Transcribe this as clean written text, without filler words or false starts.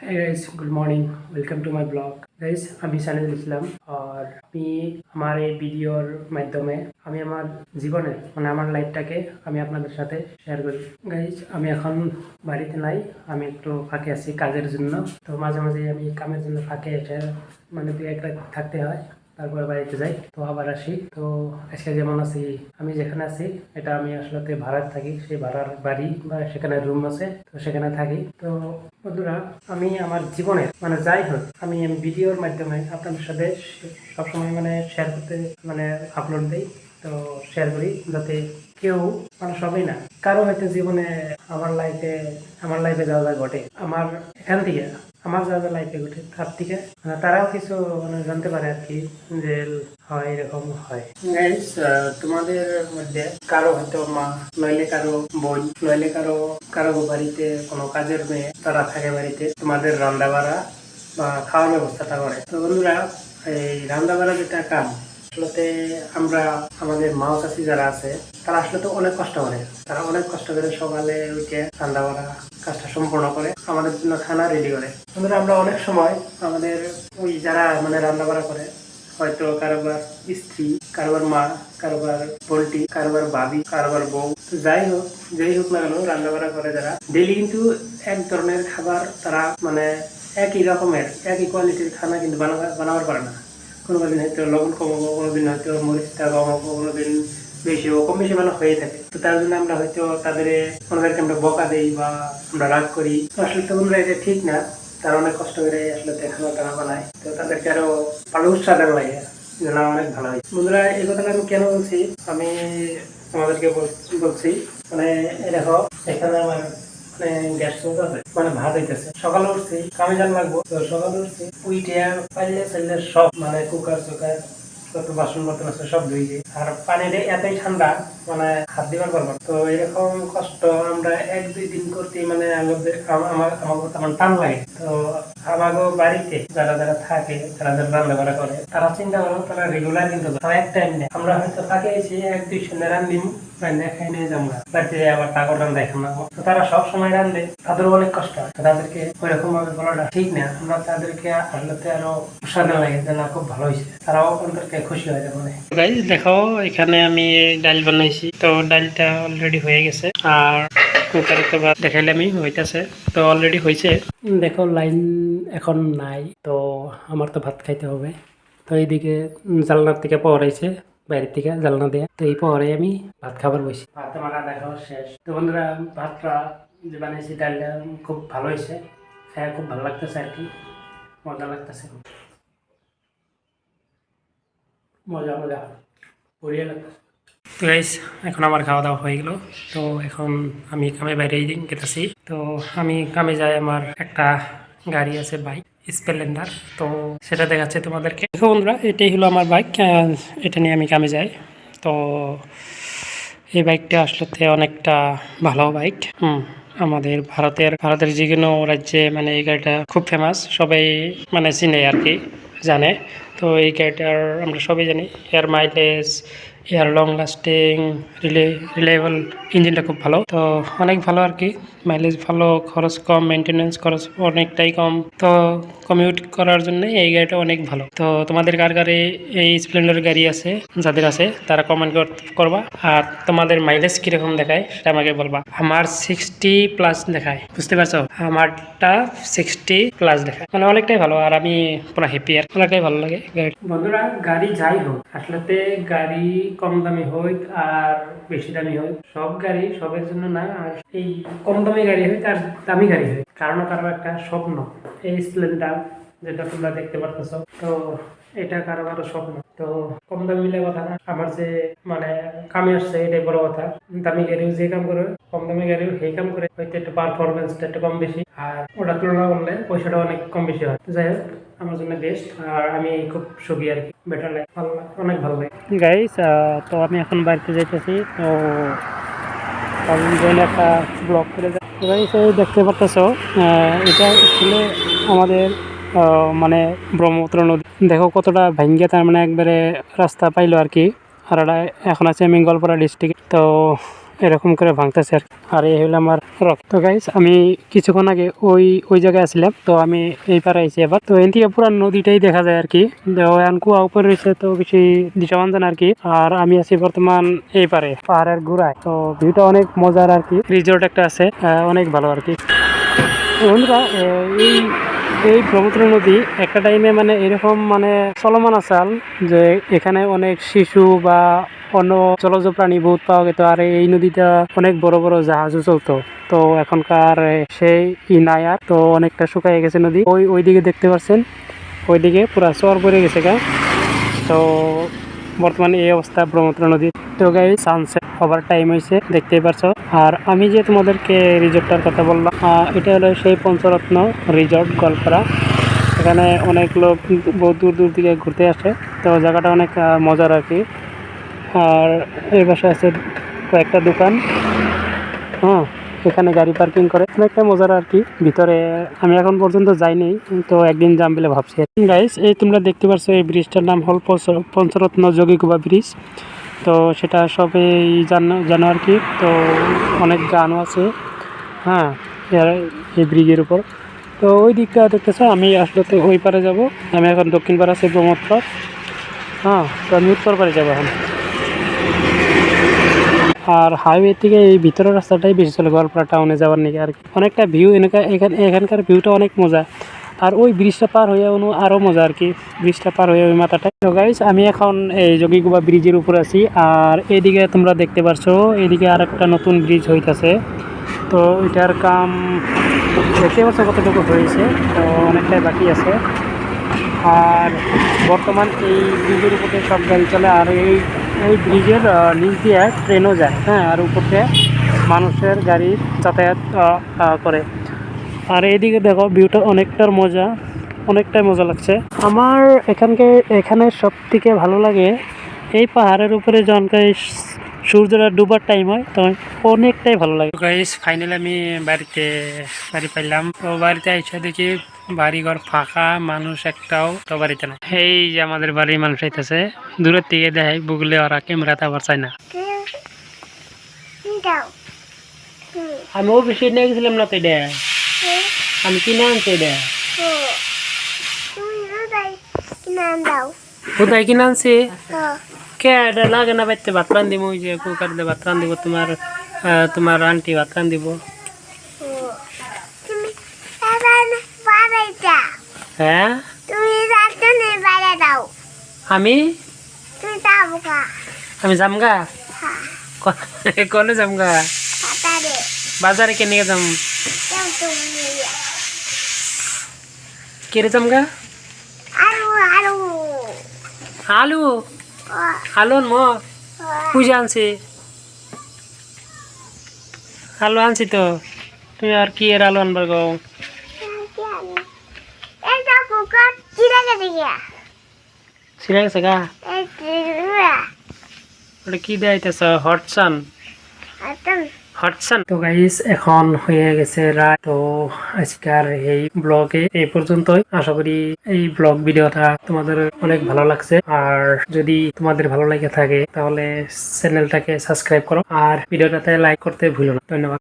Hey guys, good morning. Welcome to my blog. Guys, আমি সানিদুল ইসলাম আর আমি আমার এই ভিডিওর মাধ্যমে আমি আমার জীবনের আমার লাইফটাকে আমি আপনাদের সাথে শেয়ার করি। গাইজ আমি এখন বাড়িতে নাই, আমি একটু ফাঁকে আছি কাজের জন্য। তো মাঝে মাঝে আমি কামের জন্য ফাঁকে এসে দুই এক রাত থাকতে হয়, তারপরে বাড়িতে যাই, তো আবার আসি। তো আজকে যেমন আছি, আমি যেখানে আছি এটা আমি আসলে ভাড়ার থাকি, সেই ভাড়ার বাড়ি বা সেখানে রুম আছে, তো সেখানে থাকি। তো বন্ধুরা, আমি আমার জীবনের যাই হোক আমি ভিডিওর মাধ্যমে আপনাদের সাথে সবসময় শেয়ার করতে আপলোড দিই। তো শেয়ার করি যাতে কেউ সবাই না, কারো হয়তো জীবনে আমার লাইফে যা যা ঘটে, আমার এখান থেকে আমার যা যা লাইফে ঘটে তার থেকে তারাও কিছু জানতে পারে আর কি, যে হয় এরকম হয়। গাইস, তোমাদের মধ্যে কারো হয়তো মা, নইলে কারো বোন, নইলে কারো কারো বাড়িতে কোনো কাজের মেয়ে তারা থাকে বাড়িতে, তোমাদের রান্না বাড়া বা খাওয়ার ব্যবস্থাটা করে। তো বন্ধুরা, এই রান্না বাড়া যেটা কাম, আসলে আমরা আমাদের মা চাষি যারা আছে তারা আসলে তো অনেক কষ্ট করে, তারা অনেক কষ্ট করে সকালে উঠে রান্না বাড়া কাজটা সম্পূর্ণ করে আমাদের জন্য খানা রেডি করে। বন্ধুরা, আমরা অনেক সময় আমাদের ওই যারা রান্না বাড়া করে, হয়তো কারোবার স্ত্রী, কারোবার মা, কারোবার পোল্ট্রি, কারোবার ভাবি, কারোবার বউ, যাই হোক না কেন রান্না বাড়া করে যারা ডেলি, কিন্তু এক ধরনের খাবার তারা একই রকমের একই কোয়ালিটির খানা কিন্তু বানাবার পারে না। কোনো দিন হয়তো লবণ কমাবো, কোনোদিন হয়তো মরিচটা কমাবো, কোনোদিন বেশি কম বেশি হয়ে থাকে। তো তার জন্য আমরা হয়তো ওনাদেরকে আমরা বকা দিই বা আমরা রাগ করি। তো আসলে তো বন্ধুরা এটা ঠিক না, তারা অনেক কষ্ট করে আসলে খাবার টানা বানায়, তো তাদেরকে আরো ভালো উৎসাহ দেওয়া লাগে যে না, অনেক ভালো হয়। বন্ধুরা, এই কথাটা আমি কেন বলছি, আমি আমাদেরকে বলছি দেখো এখানে আমার গ্যাস চলতেছে, ভাত হইতেছে। সকালে উঠছি, কামে যান লাগবো, তো সকালে উঠছি উইটে পাইলে চাইলে সব কুকার চুকার কত বাসন বর্তন আছে সব ধুইছে, আর পানিটা এতই ঠান্ডা হাত দিবার পারবো। তো এরকম কষ্ট আমরা এক দুই দিন করতে আমার টান লাগে। তো আমাকে বাড়িতে যারা যারা থাকে, যারা যারা রান্না বাড়া করে, তারা চিন্তা করো তারা রেগুলার কিন্তু তারা এক টাইম নেই। আমরা হয়তো থাকে এসে এক দুই সন্ধ্যে রান্ধিম, খাই নিয়ে যাবো বাড়িতে, আবার তাগর রান্না এখন না। তো তারা সব সময় রান্ধে, তাদেরও অনেক কষ্ট হয়, তাদেরকে ওইরকম ভাবে বলাটা ঠিক না। আমরা তাদেরকে আসলে আরো উৎসাহ দেওয়া লাগে যে না, খুব ভালো হয়েছে, তারাও অন্তরকে খুশি হয়ে যাবে। গাইস দেখো, এখানে আমি ডাল বানাইছি, তো ডালটা অলরেডি হয়ে গেছে, আর কুকারে তো ভাত দেখাইলে আমি হইতেছে, তো অলরেডি হয়েছে। দেখো লাইন এখন নাই, তো আমার তো ভাত খাইতে হবে। তো এইদিকে জানলার থেকে পাওয়ার আইছে, বাইরের থেকে জানলা দেয়া, তো এই পাওয়ারে আমি ভাত খাবার বসি। ভাত আমার দেখো শেষ। তো বন্ধুরা, ভাতটা যে বানাইছি ডালটা খুব ভালো হয়েছে, খাওয়া খুব ভালো লাগতেছে আর কি, মজা লাগতেছে, মজা বড়িয়া লাগতেছে। তো গাইস, এখন আমার খাওয়া দাওয়া হয়ে গেল। তো এখন আমি কামে বাইরে গেতেছি। তো আমি কামে যাই, আমার একটা গাড়ি আছে, বাইক স্প্লেন্ডার, তো সেটা দেখাচ্ছে তোমাদেরকে। দেখো বন্ধুরা, এটাই হলো আমার বাইক, এটা নিয়ে আমি কামে যাই। তো এই বাইকটা আসলে অনেকটা ভালো বাইক। আমাদের ভারতের যে কোনো রাজ্যে এই গাড়িটা খুব ফেমাস, সবাই চিনে আর কি, জানে। তো এই গাড়িটার আমরা সবাই জানি, air mileage, air long lasting, reliable, ইঞ্জিনটা খুব ভালো, তো অনেক ভালো আর কি। মাইলেজ ভালো, খরচ কম, মেনটেন্যান্স খরচ অনেকটাই কম। তো কমিউট করার জন্য এই গাড়িটা অনেক ভালো। তো তোমাদের কার এই স্প্লেন্ডার গাড়ি আছে, যাদের আছে তারা কমেন্ট করবা, আর তোমাদের মাইলেজ কিরকম দেখায় সেটা আমাকে বলবা। আমার 60+ দেখায়, বুঝতে পারছো, আমারটা 60+ দেখায়, অনেকটাই ভালো, আর আমি পুরো হ্যাপি, আর অনেকটাই ভালো লাগে গাড়ি। বন্ধুরা, গাড়ি যাই হোক, আসলে গাড়ি কম দামি হোক আর বেশি দামি হোক, সব গাড়ি সবের জন্য না। আর এই কম দামি গাড়ি হোক আর দামি গাড়ি হোক, কারো একটা স্বপ্ন, এই স্প্লেন্ডার যেটা তোমরা দেখতে পারতেছ, তো এটা কারো স্বপ্ন। তো কম দামি মিলে কথা না, আমার যে কামে আসছে এটাই বড় কথা। দামি গাড়িও যে কাম করে, কম দামি গাড়িও সেই কাম করে, হয়তো একটু পারফরমেন্সটা একটু কম বেশি, আর ওটা তুলনা করলে পয়সাটা অনেক কম বেশি হয়। যাই হোক, আমার জন্য বেস্ট, আর আমি খুব সুখী আর কি, বেটার লাগে, ভালো লাগে, অনেক ভালো লাগে। গাইস, তো আমি এখন বাড়িতে যাইতেছি, তো একটা ব্লগ করে যাই। গাইস, দেখতে পারতেছ, এটা আসলে আমাদের ব্রহ্মপুত্র নদী। দেখো কতটা ভাঙ্গিয়া, একবারে রাস্তা পাইলো আর কি। আর এটা এখন আছে গোয়ালপাড়া ডিস্ট্রিক্ট। তো এরকম করে ভাঙতেছে আর এই হলো আমার রক। তো গাইস আমি কিছুক্ষণ আগে ওই জায়গায় আসলাম, তো আমি এই পারে আইছি এবার। তো এন থেকে পুরো নদীটাই দেখা যায় আর কি, কুয়া উপরে রয়েছে তো বেশি দৃশ্যমান জানা আর কি। আর আমি আছি বর্তমান এই পারে পাহাড়ের গোড়ায়। তো ভিউটা অনেক মজার আর কি, রিসোর্ট একটা আছে, অনেক ভালো আর কি। বন্ধুরা এই এই ব্রহ্মপুত্র নদী একটা টাইমে মানে এরকম মানে চলমান আসাল যে এখানে অনেক শিশু বা অন্য জলজ প্রাণী বহুত পাওয়া যেত। আর এই নদীটা অনেক বড় বড় জাহাজও চলতো। তো এখনকার সেই নাই আর, তো অনেকটা শুকায় গেছে নদী। ওইদিকে দেখতে পাচ্ছেন, ওইদিকে পুরা চর পড়ে গেছে গা। তো বর্তমানে এই অবস্থা ব্রহ্মপুত্র নদী। তো গাই সানসেট হবার টাইম হয়েছে, দেখতেই পারছো। আর আমি যে তোমাদেরকে রিসোর্টটার কথা বললাম, এটা হলো সেই পঞ্চরত্ন রিসোর্ট গোয়ালপাড়া। এখানে অনেক লোক বহু দূর দূর থেকে ঘুরতে আসে। তো জায়গাটা অনেক মজার আর কি। আর এই পাশে আছে কয়েকটা দোকান, হ্যাঁ এখানে গাড়ি পার্কিং করে, অনেকটা মজার আর কি। ভিতরে আমি এখন পর্যন্ত যাইনি, তো একদিন যাম বলে ভাবছি। গাইস এই তোমরা দেখতে পাচ্ছ এই ব্রিজটার নাম হল পঞ্চরত্ন যোগীকুবা ব্রিজ। তো সেটা সবাই জানো আর কি। তো অনেক গানও আছে, হ্যাঁ এই ব্রিজের উপর। তো ওই দিকটা দেখতেছো, আমি আসলে তো ওই পারে যাব। আমি এখন দক্ষিণ পারে আছি ব্রহ্মপুত্র, হ্যাঁ তো আমি উত্তর পারে যাবো এখন। আর হাইওয়ে থেকে এই ভিতরের রাস্তাটাই বেশি চলে গোয়ালপাড়া টাউনে যাওয়ার নাকি আর কি। অনেকটা ভিউ এখানকার ভিউটা অনেক মজা। আর ওই ব্রিজটা পার হয়ে আরও মজা আর কি, ব্রিজটা পার হয়ে ওই মাথাটায়। তো গাইস আমি এখন এই যোগীকুবা ব্রিজের উপর আছি। আর এদিকে তোমরা দেখতে পারছো, এদিকে আর একটা নতুন ব্রিজ হইতাছে। তো এটার কাম দেখতে পাচ্ছ কতটুকু হয়েছে, তো অনেকটাই বাকি আছে। আর বর্তমান এই ব্রিজের উপরে সব গাড়ি চলে। আর এই ব্রিজের নিচ দিয়ে ট্রেনও যায়, হ্যাঁ। আর উপর দিয়ে মানুষের গাড়ি যাতায়াত করে। আর এইদিকে দেখো ভিউটা অনেকটাই মজা লাগছে আমার। এখানে সব থেকে ভালো লাগে এই পাহাড়ের উপরে যখন সূর্যটা ডুবার টাইম হয় তখন অনেকটাই ভালো লাগে। গাইস ফাইনালি আমি বাড়ি পাইলাম। তো বাড়িতে আইসা দেখি বাড়িঘর ফাঁকা, মানুষ একটাও তো বাড়িতে না। এই যে আমাদের বাড়ির মানুষ আইতেছে, দূরের থেকে দেখাই বুগলে, ওরা ক্যামেরাতে আবার চাই না। আমিও বেশি নিয়ে গেছিলাম না তো এটা, আমি কিনে আনছি এটা। কোথায় কিনে আনছি? কে এটা লাগে না বাইতে ভাত রান দিব, ওই যে কুকার দিয়ে ভাত রান দিব। তোমার আন্টি ভাত রান দিব। হ্যাঁ আমি যামগা, কনে যামগা? বাজারে কেনে যাম, কেড়ে যামগা? আলু আলু পূজা আনছি, আলু আনছি। তো তুমি আর কি এর আলু আনবার গো? ছিঁড়ে গেছে গা? ওটা কি দেখাইতেছ? হটসান। তো গাইস এখন হয়ে গেছে রাত। তো আজকের এই ব্লগে এই পর্যন্তই। আশা করি এই ব্লগ ভিডিওটা তোমাদের অনেক ভালো লাগছে। আর যদি তোমাদের ভালো লেগে থাকে তাহলে চ্যানেলটাকে সাবস্ক্রাইব করো আর ভিডিওটাতে লাইক করতে ভুলো না। ধন্যবাদ।